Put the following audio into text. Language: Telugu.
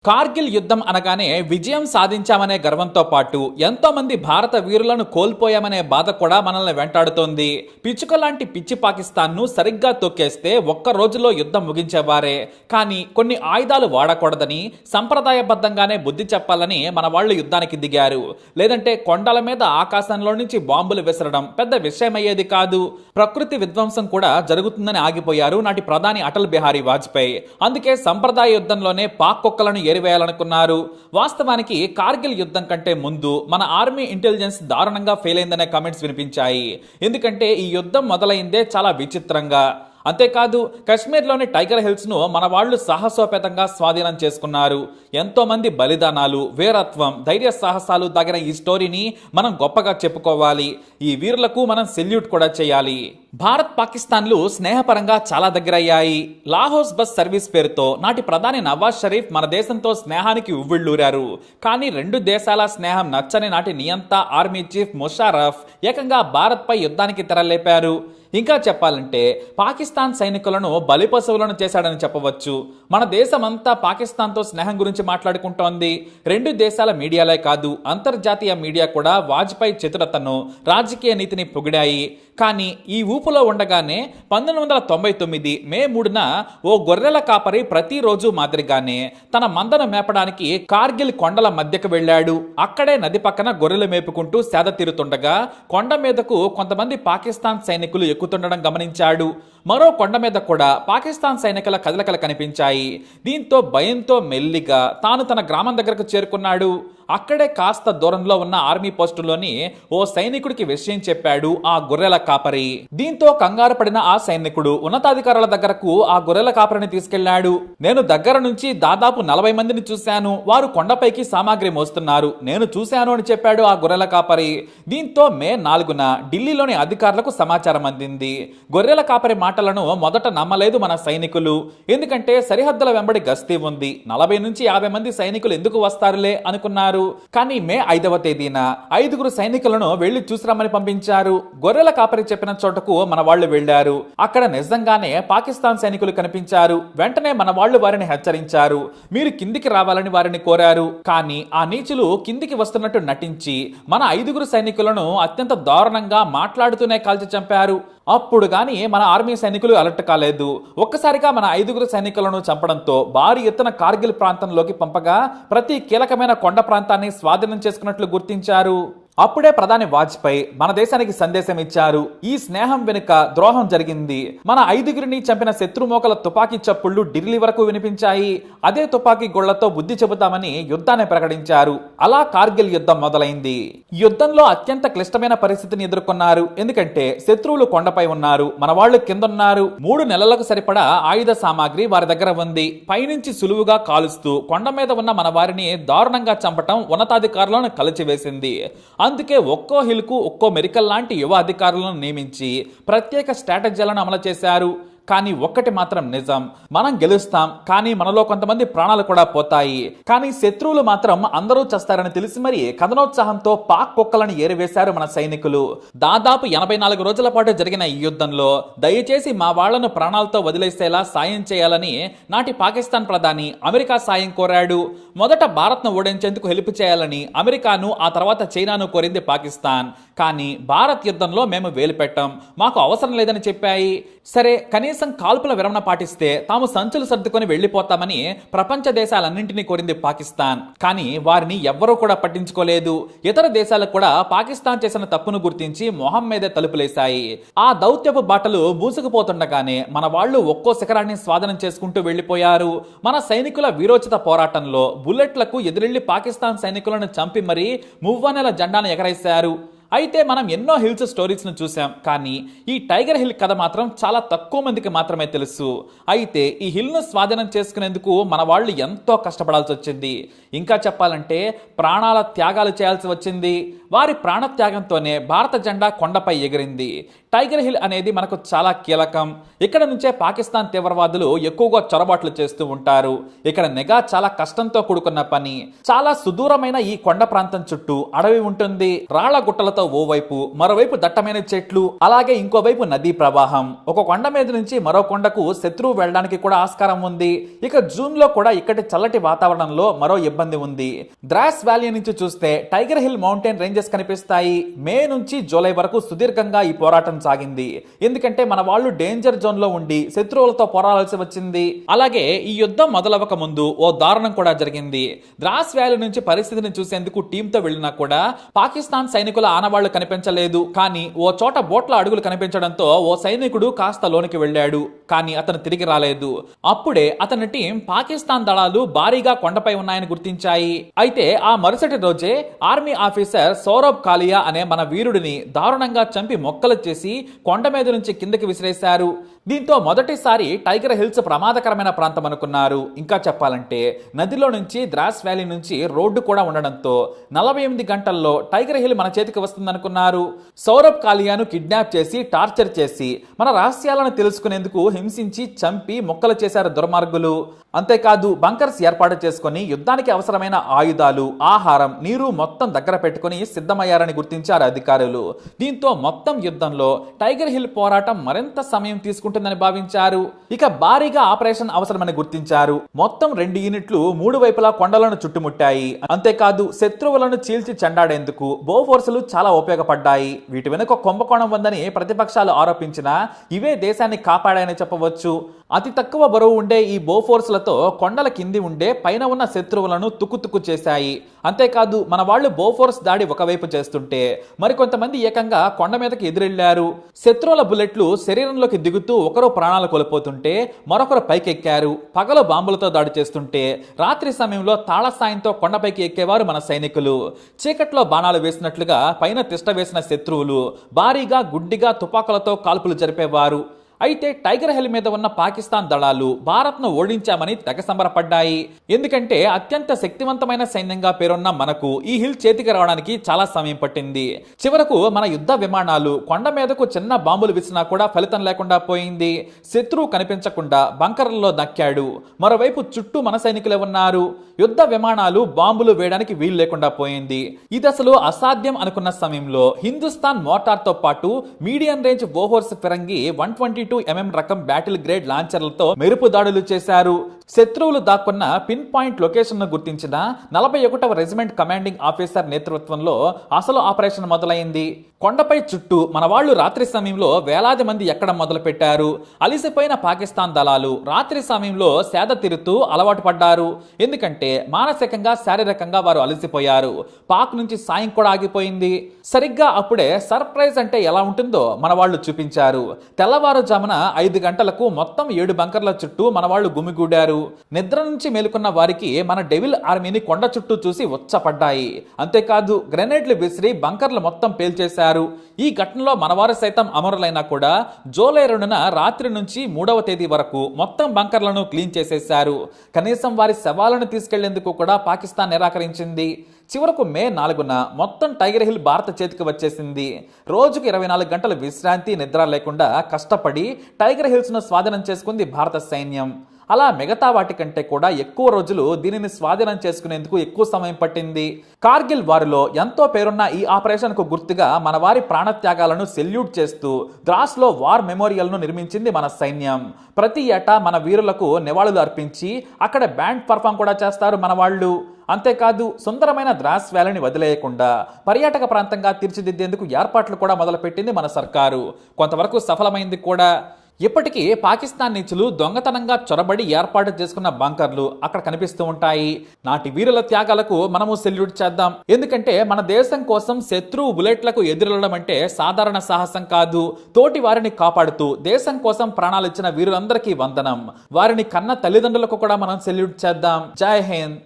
కార్గిల్ యుద్ధం అనగానే విజయం సాధించామనే గర్వంతో పాటు ఎంతో మంది భారత వీరులను కోల్పోయామనే బాధ కూడా మనల్ని వెంటాడుతోంది. పిచ్చుక లాంటి పిచ్చి పాకిస్తాన్ను సరిగ్గా తొక్కేస్తే ఒక్క రోజులో యుద్ధం ముగించేవారే. కానీ కొన్ని ఆయుధాలు వాడకూడదని, సంప్రదాయబద్ధంగానే బుద్ధి చెప్పాలని మన వాళ్ళు యుద్ధానికి దిగారు. లేదంటే కొండల మీద ఆకాశంలో నుంచి బాంబులు విసరడం పెద్ద విషయమయ్యేది కాదు. ప్రకృతి విధ్వంసం కూడా జరుగుతుందని ఆగిపోయారు నాటి ప్రధాని అటల్ బిహారీ వాజ్పేయి. అందుకే సంప్రదాయ యుద్ధంలోనే పాక్ కుక్కలను ఏరివేయాలనుకున్నారు. వాస్తవానికి కార్గిల్ యుద్ధం కంటే ముందు మన ఆర్మీ ఇంటెలిజెన్స్ దారుణంగా ఫెయిల్ అయిందనే కామెంట్స్ వినిపించాయి. ఎందుకంటే ఈ యుద్ధం మొదలైందే చాలా విచిత్రంగా. అంతేకాదు, కశ్మీర్లోని టైగర్ హిల్స్ ను మన వాళ్ళు సాహసోపేతంగా స్వాధీనం చేసుకున్నారు. ఎంతో మంది బలిదానాలు, వీరత్వం, ధైర్య సాహసాలు దాగిన ఈ స్టోరీని మనం గొప్పగా చెప్పుకోవాలి. ఈ వీరులకు మనం సెల్యూట్ కూడా చేయాలి. భారత్ పాకిస్తాన్లు స్నేహపరంగా చాలా దగ్గరయ్యాయి. లాహోస్ బస్ సర్వీస్ పేరుతో నాటి ప్రధాని నవాజ్ షరీఫ్ మన దేశంతో స్నేహానికి ఉవ్విళ్ళూరారు. కానీ రెండు దేశాల స్నేహం నచ్చని నాటి నియంతా ఆర్మీ చీఫ్ ముషారఫ్ ఏకంగా భారత్ పై యుద్ధానికి తెరలేపారు. ఇంకా చెప్పాలంటే పాకిస్తాన్ సైనికులను బలిపశువులను చేశాడని చెప్పవచ్చు. మన దేశమంతా పాకిస్తాన్తో స్నేహం గురించి మాట్లాడుకుంటోంది. రెండు దేశాల మీడియాలే కాదు, అంతర్జాతీయ మీడియా కూడా వాజ్పేయి చతురతను, రాజకీయ నీతిని పొగిడాయి. కానీ ఈ ఊపులో ఉండగానే 1999 మే 3న ఓ గొర్రెల కాపరి ప్రతిరోజు మాదిరిగానే తన మందను మేపడానికి కార్గిల్ కొండల మధ్యకు వెళ్ళాడు. అక్కడే నది పక్కన గొర్రెలు మేపుకుంటూ సేద తీరుతుండగా కొండ మీదకు కొంతమంది పాకిస్తాన్ సైనికులు ఎక్కుతుండడం గమనించాడు. మరో కొండ మీద కూడా పాకిస్తాన్ సైనికుల కదలికలు కనిపించాయి. దీంతో భయంతో మెల్లిగా తాను తన గ్రామం దగ్గరకు చేరుకున్నాడు. అక్కడే కాస్త దూరంలో ఉన్న ఆర్మీ పోస్టులోని ఓ సైనికుడికి విషయం చెప్పాడు ఆ గొర్రెల కాపరి. దీంతో కంగారు పడిన ఆ సైనికుడు ఉన్నతాధికారుల దగ్గరకు ఆ గొర్రెల కాపరిని తీసుకెళ్లాడు. నేను దగ్గర నుంచి దాదాపు 40 మందిని చూశాను. వారు కొండపైకి సామాగ్రి మోస్తున్నారు. నేను చూశాను అని చెప్పాడు ఆ గొర్రెల కాపరి. దీంతో మే 4న ఢిల్లీలోని అధికారులకు సమాచారం అందింది. గొర్రెల కాపరి మాటలను మొదట నమ్మలేదు మన సైనికులు. ఎందుకంటే సరిహద్దుల వెంబడి గస్తీ ఉంది, 40 నుంచి 50 మంది సైనికులు ఎందుకు వస్తారులే అనుకున్నారు. కానీ మే 5వ తేదీన 5గురు సైనికులను వెళ్లి చూసిరమ్మని పంపించారు. గొర్రెల కాపరి చెప్పిన చోటకు మన వాళ్ళు వెళ్లారు. అక్కడ నిజంగానే పాకిస్తాన్ సైనికులు కనిపించారు. వెంటనే మన వాళ్ళు వారిని హెచ్చరించారు. మీరు కిందికి రావాలని వారిని కోరారు. కానీ ఆ నీచులు కిందికి వస్తున్నట్టు నటించి మన 5గురు సైనికులను అత్యంత దారుణంగా మాట్లాడుతూనే కాల్చి చంపారు. అప్పుడు గాని మన ఆర్మీ సైనికులు అలర్ట్ కాలేదు. ఒక్కసారిగా మన 5గురు సైనికులను చంపడంతో భారీ ఎత్తున కార్గిల్ ప్రాంతంలోకి పంపగా ప్రతి కీలకమైన కొండ ప్రాంతాన్ని స్వాధీనం చేసుకున్నట్లు గుర్తించారు. అప్పుడే ప్రధాని వాజ్పేయి మన దేశానికి సందేశం ఇచ్చారు. ఈ స్నేహం వెనుక ద్రోహం జరిగింది. మన 5గురిని చంపిన శత్రుమోకల తుపాకీ చప్పుళ్లు ఢిల్లీ వరకు వినిపించాయి. అదే తుపాకీ గొళ్లతో బుద్ధి చెబుతామని యుద్ధాన్ని ప్రకటించారు. అలా కార్గిల్ యుద్ధం మొదలైంది. యుద్ధంలో అత్యంత క్లిష్టమైన పరిస్థితిని ఎదుర్కొన్నారు. ఎందుకంటే శత్రువులు కొండపై ఉన్నారు, మన వాళ్ళు కిందున్నారు. 3 నెలలకు సరిపడా ఆయుధ సామాగ్రి వారి దగ్గర ఉంది. పైనుంచి సులువుగా కాలుస్తూ కొండ మీద ఉన్న మన వారిని దారుణంగా చంపటం ఉన్నతాధికారులను కలిచివేసింది. అందుకే ఒక్కో హిల్కు ఒక్కో మెరికల్ లాంటి యువ అధికారులను నియమించి ప్రత్యేక స్ట్రాటజీలను అమలు చేశారు. కానీ ఒక్కటి మాత్రం నిజం, మనం గెలుస్తాం, కానీ మనలో కొంతమంది ప్రాణాలు కూడా పోతాయి. కానీ శత్రువులు మాత్రం అందరూ చస్తారని తెలిసి మరి కథనోత్సాహంతో పాక్ కుక్కలను ఏరివేశారు మన సైనికులు. దాదాపు 84 రోజుల పాటు జరిగిన ఈ యుద్ధంలో దయచేసి మా వాళ్లను ప్రాణాలతో వదిలేసేలా సాయం చేయాలని నాటి పాకిస్తాన్ ప్రధాని అమెరికా సాయం కోరాడు. మొదట భారత్ను ఓడించేందుకు హెల్ప్ చేయాలని అమెరికాను, ఆ తర్వాత చైనాను కోరింది పాకిస్తాన్. కానీ భారత్ యుద్ధంలో మేము వేలు పెట్టాం, మాకు అవసరం లేదని చెప్పాయి. సరే, కనీసం కాల్పుల విరమణ పాటిస్తే తాము సంచులు సర్దుకొని వెళ్లిపోతామని ప్రపంచ దేశాలన్నింటినీ కోరింది పాకిస్తాన్. కానీ వారిని ఎవ్వరూ కూడా పట్టించుకోలేదు. ఇతర దేశాలకు కూడా పాకిస్తాన్ చేసిన తప్పును గుర్తించి మొహం మీదే తలుపులేశాయి. ఆ దౌత్యపు బాటలు మూసుకుపోతుండగానే మన వాళ్ళు ఒక్కో శిఖరాన్ని స్వాధీనం చేసుకుంటూ వెళ్లిపోయారు. మన సైనికుల వీరోచిత పోరాటంలో బుల్లెట్లకు ఎదురెళ్లి పాకిస్తాన్ సైనికులను చంపి మరీ మువ్వనెల జెండాను ఎగరేశారు. అయితే మనం ఎన్నో హిల్స్ స్టోరీస్ ను చూసాం, కానీ ఈ టైగర్ హిల్ కథ మాత్రం చాలా తక్కువ మందికి మాత్రమే తెలుసు. అయితే ఈ హిల్ ను స్వాధీనం చేసుకునేందుకు మన వాళ్ళు ఎంతో కష్టపడాల్సి వచ్చింది. ఇంకా చెప్పాలంటే ప్రాణాల త్యాగాలు చేయాల్సి వచ్చింది. వారి ప్రాణత్యాగంతోనే భారత జెండా కొండపై ఎగిరింది. టైగర్ హిల్ అనేది మనకు చాలా కీలకం. ఇక్కడ నుంచే పాకిస్తాన్ తీవ్రవాదులు ఎక్కువగా చొరబాట్లు చేస్తూ ఉంటారు. ఇక్కడ నిఘా చాలా కష్టంతో కూడుకున్న పని. చాలా సుదూరమైన ఈ కొండ ప్రాంతం చుట్టూ అడవి ఉంటుంది. రాళ్ల గుట్టలతో ఓవైపు, మరోవైపు దట్టమైన చెట్లు, అలాగే ఇంకోవైపు నదీ ప్రవాహం. ఒక కొండ మీద నుంచి మరో కొండకు శత్రువు వెళ్ళడానికి కూడా ఆస్కారం ఉంది. ఇక జూన్ లో కూడా ఇక్కడి చల్లటి వాతావరణంలో మరో ఇబ్బంది ఉంది. ద్రాస్ వ్యాలీ నుంచి చూస్తే టైగర్ హిల్ మౌంటైన్ రేంజెస్ కనిపిస్తాయి. మే నుంచి జూలై వరకు సుదీర్ఘంగా ఈ పోరాటం సాగింది. ఎందుకంటే మన వాళ్ళు డేంజర్ జోన్ లో ఉండి శత్రువులతో పోరాడాల్సి వచ్చింది. అలాగే ఈ యుద్ధం మొదలవక ముందు ఓ దారుణం కూడా జరిగింది. ద్రాస్ వ్యాలీ నుంచి పరిస్థితిని చూసేందుకు టీంతో వెళ్ళినా కూడా పాకిస్తాన్ సైనికుల ఆనవాళ్లు కనిపించలేదు. కానీ ఓ చోట బోట్ల అడుగులు కనిపించడంతో ఓ సైనికుడు కాస్త లోనికి వెళ్ళాడు. కానీ అతను తిరిగి రాలేదు. అప్పుడే అతని టీం పాకిస్తాన్ దళాలు భారీగా కొండపై ఉన్నాయని గుర్తించాయి. అయితే ఆ మరుసటి రోజే ఆర్మీ ఆఫీసర్ సౌరభ్ కాలియా అనే మన వీరుడిని దారుణంగా చంపి మొక్కలు చేసి కొండ మీద నుంచి కిందకి విసిరేశారు. దీంతో మొదటిసారి టైగర్ హిల్స్ ప్రమాదకరమైన ప్రాంతం అనుకున్నారు. ఇంకా చెప్పాలంటే నదిలో నుంచి ద్రాస్ వ్యాలీ నుంచి రోడ్డు కూడా ఉండడంతో 48 గంటల్లో టైగర్ హిల్ మన చేతికి వస్తుందనుకున్నారు. సౌరభ్ కాలియాను కిడ్నాప్ చేసి టార్చర్ చేసి మన రహస్యాలను తెలుసుకునేందుకు హింసించి చంపి మొక్కలు చేశారు దుర్మార్గులు. అంతేకాదు బంకర్స్ ఏర్పాటు చేసుకుని యుద్ధానికి అవసరమైన ఆయుధాలు, ఆహారం, నీరు మొత్తం దగ్గర పెట్టుకుని సిద్ధమయ్యారని గుర్తించారు అధికారులు. దీంతో మొత్తం యుద్ధంలో టైగర్ హిల్ పోరాటం మరింత సమయం తీసుకుంటుందని భావించారు. ఇక భారీగా ఆపరేషన్ అవసరమని గుర్తించారు. మొత్తం 2 యూనిట్లు 3 వైపులా కొండలను చుట్టుముట్టాయి. అంతేకాదు శత్రువులను చీల్చి చెండాడేందుకు బోఫోర్సులు చాలా ఉపయోగపడ్డాయి. వీటి వెనుక కుంభకోణం ఉందని ప్రతిపక్షాలు ఆరోపించినా ఇవే దేశాన్ని కాపాడాయని చెప్పవచ్చు. అతి తక్కువ బరువు ఉండే ఈ బోఫోర్స్లతో కొండల కింది ఉండే పైన ఉన్న శత్రువులను తుక్కు చేశాయి. అంతేకాదు మన వాళ్ళు బోఫోర్స్ దాడి ఒకవైపు చేస్తుంటే మరికొంతమంది ఏకంగా కొండ మీదకి ఎదురెళ్లారు. శత్రువుల బుల్లెట్లు శరీరంలోకి దిగుతూ ఒకరు ప్రాణాలు కోల్పోతుంటే మరొకరు పైకెక్కారు. పగలు బాంబులతో దాడి చేస్తుంటే రాత్రి సమయంలో తాళ సాయంతో కొండపైకి ఎక్కేవారు మన సైనికులు. చీకట్లో బాణాలు వేసినట్లుగా పైన తిష్ట వేసిన శత్రువులు భారీగా గుడ్డిగా తుపాకులతో కాల్పులు జరిపేవారు. అయితే టైగర్ హిల్ మీద ఉన్న పాకిస్తాన్ దళాలు భారత్ను ఓడించామని తెగ సంబరపడ్డాయి. ఎందుకంటే అత్యంత శక్తివంతమైన సైన్యంగా పేరున్న మనకు ఈ హిల్ చేతికి రావడానికి చాలా సమయం పట్టింది. చివరకు మన యుద్ధ విమానాలు కొండ మీదకు చిన్న బాంబులు విసినా కూడా ఫలితం లేకుండా పోయింది. శత్రువు కనిపించకుండా బంకర్లలో దక్కాడు. మరోవైపు చుట్టూ మన సైనికులే ఉన్నారు. యుద్ధ విమానాలు బాంబులు వేయడానికి వీలు లేకుండా పోయింది. ఇది అసలు అసాధ్యం అనుకున్న సమయంలో హిందుస్థాన్ మోటార్తో పాటు మీడియం రేంజ్ బోఫోర్స్ ఫిరంగి 122 mm రకం బ్యాటిల్ గ్రేడ్ లాంచర్లతో మెరుపు దాడులు చేశారు. శత్రువులు దాక్కున్న పిన్ పాయింట్ లొకేషన్ ను గుర్తించిన 41వ రెజిమెంట్ కమాండింగ్ ఆఫీసర్ నేతృత్వంలో అసలు ఆపరేషన్ మొదలైంది. కొండపై చుట్టూ మన వాళ్ళు రాత్రి సమయంలో వేలాది మంది ఎక్కడం మొదలు పెట్టారు. అలిసిపోయిన పాకిస్తాన్ దళాలు రాత్రి సమయంలో సేద తీరుతూ అలవాటు పడ్డారు. ఎందుకంటే మానసికంగా శారీరకంగా వారు అలసిపోయారు. పాక్ నుంచి సాయం కూడా ఆగిపోయింది. సరిగ్గా అప్పుడే సర్ప్రైజ్ అంటే ఎలా ఉంటుందో మన వాళ్ళు చూపించారు. తెల్లవారుజామున 5 గంటలకు మొత్తం 7 బంకర్ల చుట్టూ మన వాళ్ళు గుమిగూడారు. నిద్ర నుంచి మేలుకున్న వారికి మన డెవిల్ ఆర్మీని కొండ చుట్టూ చూసి ఉచ్చపడ్డాయి. అంతేకాదు గ్రెనేడ్లు విసిరి బంకర్లు మొత్తం పేల్చేశారు. ఈ ఘటనలో మనవారు సైతం అమరులైనా కూడా జూలై 2న రాత్రి నుంచి 3వ తేదీ వరకు మొత్తం బంకర్లను క్లీన్ చేసేశారు. కనీసం వారి శవాలను తీసుకెళ్లేందుకు కూడా పాకిస్తాన్ నిరాకరించింది. చివరకు మే 4న మొత్తం టైగర్ హిల్ భారత చేతికి వచ్చేసింది. రోజుకు 24 గంటల విశ్రాంతి, నిద్ర లేకుండా కష్టపడి టైగర్ హిల్స్ ను స్వాధీనం చేసుకుంది భారత సైన్యం. అలా మిగతా వాటి కంటే కూడా ఎక్కువ రోజులు దీనిని స్వాధీనం చేసుకునేందుకు ఎక్కువ సమయం పట్టింది. కార్గిల్ వారిలో ఎంతో పేరున్న ఈ ఆపరేషన్ కు గుర్తుగా మన వారి ప్రాణత్యాగాలను సెల్యూట్ చేస్తూ ద్రాస్ లో వార్ మెమోరియల్ ను నిర్మించింది మన సైన్యం. ప్రతి ఏటా మన వీరులకు నివాళులు అర్పించి అక్కడ బ్యాండ్ పర్ఫామ్ కూడా చేస్తారు మన వాళ్ళు. అంతేకాదు సుందరమైన ద్రాస్ వ్యాలీని వదిలేయకుండా పర్యాటక ప్రాంతంగా తీర్చిదిద్దేందుకు ఏర్పాట్లు కూడా మొదలుపెట్టింది మన సర్కారు. కొంతవరకు సఫలమైంది కూడా. ఇప్పటికీ పాకిస్తాన్ నీచులు దొంగతనంగా చొరబడి ఏర్పాటు చేసుకున్న బంకర్లు అక్కడ కనిపిస్తూ ఉంటాయి. నాటి వీరుల త్యాగాలకు మనము సెల్యూట్ చేద్దాం. ఎందుకంటే మన దేశం కోసం శత్రువు బుల్లెట్లకు ఎదురెళ్లడం అంటే సాధారణ సాహసం కాదు. తోటి వారిని కాపాడుతూ దేశం కోసం ప్రాణాలు ఇచ్చిన వీరులందరికీ వందనం. వారిని కన్న తల్లిదండ్రులకు కూడా మనం సెల్యూట్ చేద్దాం. జై హింద్.